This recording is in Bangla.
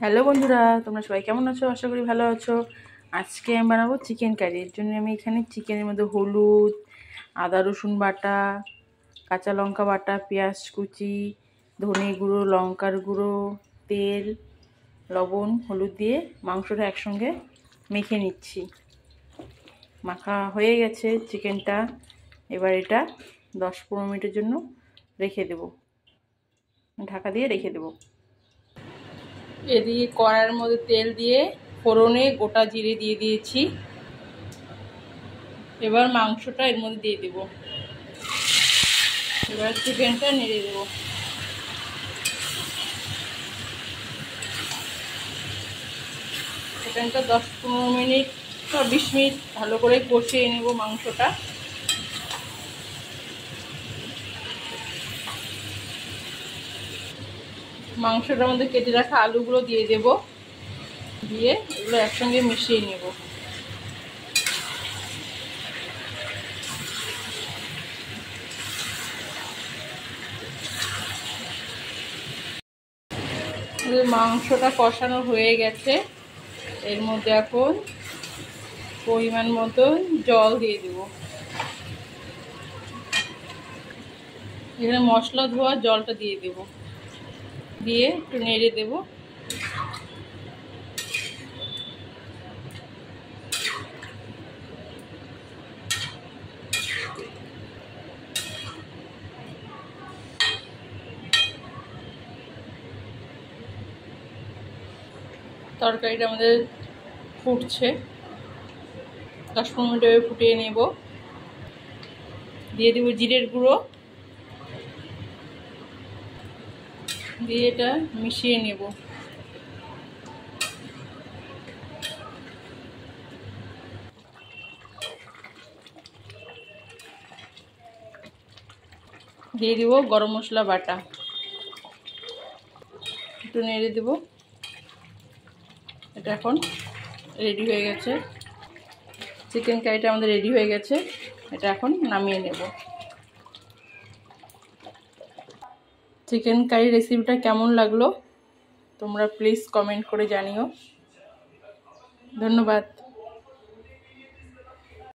হ্যালো বন্ধুরা, তোমরা সবাই কেমন আছো? আশা করি ভালো আছো। আজকে আমি বানাবো চিকেন কারি। এর জন্য আমি এখানে চিকেনের মধ্যে হলুদ, আদা রসুন বাটা, কাঁচা লঙ্কা বাটা, পেঁয়াজ কুচি, ধনে গুঁড়ো, লঙ্কার গুঁড়ো, তেল, লবণ, হলুদ দিয়ে মাংসটা একসঙ্গে মেখে নিচ্ছি। মাখা হয়ে গেছে চিকেনটা। এবার এটা 10-15 মিনিটের জন্য রেখে দেব, ঢাকা দিয়ে রেখে দেবো। এদিকে কড়াইয়ের মধ্যে তেল দিয়ে ফোড়নে গোটা জিরে দিয়ে দিয়েছি। এবার মাংসটা এর মধ্যে দিয়ে দেব। এবার চিকেনটা নেড়ে দেব। চিকেনটা 10-15 মিনিট বা 20 মিনিট ভালো করে কষিয়ে নেব মাংসটা। মাংসটার মধ্যে কেটে রাখা আলুগুলো দিয়ে দেব, দিয়ে এগুলো একসঙ্গে মিশিয়ে নেব। মাংসটা কষানো হয়ে গেছে। এর মধ্যে এখন পরিমাণ মতো জল দিয়ে দেব। এখানে মশলা ধোয়া জলটা দিয়ে দেব, দিয়ে একটু নেড়ে দেব। তরকারিটা আমাদের ফুটছে, 10-15 মিনিট ফুটিয়ে নেব। দিয়ে দেবো জিরের গুঁড়ো, দিয়ে এটা মিশিয়ে নেব। দিয়ে দেব গরম মশলা বাটা, একটু নেড়ে দেব। এটা এখন রেডি হয়ে গেছে, চিকেন কারিটা আমাদের রেডি হয়ে গেছে। এটা এখন নামিয়ে নেব। চিকেন কারি রেসিপিটা কেমন লাগলো তোমরা প্লিজ কমেন্ট করে জানিও। ধন্যবাদ।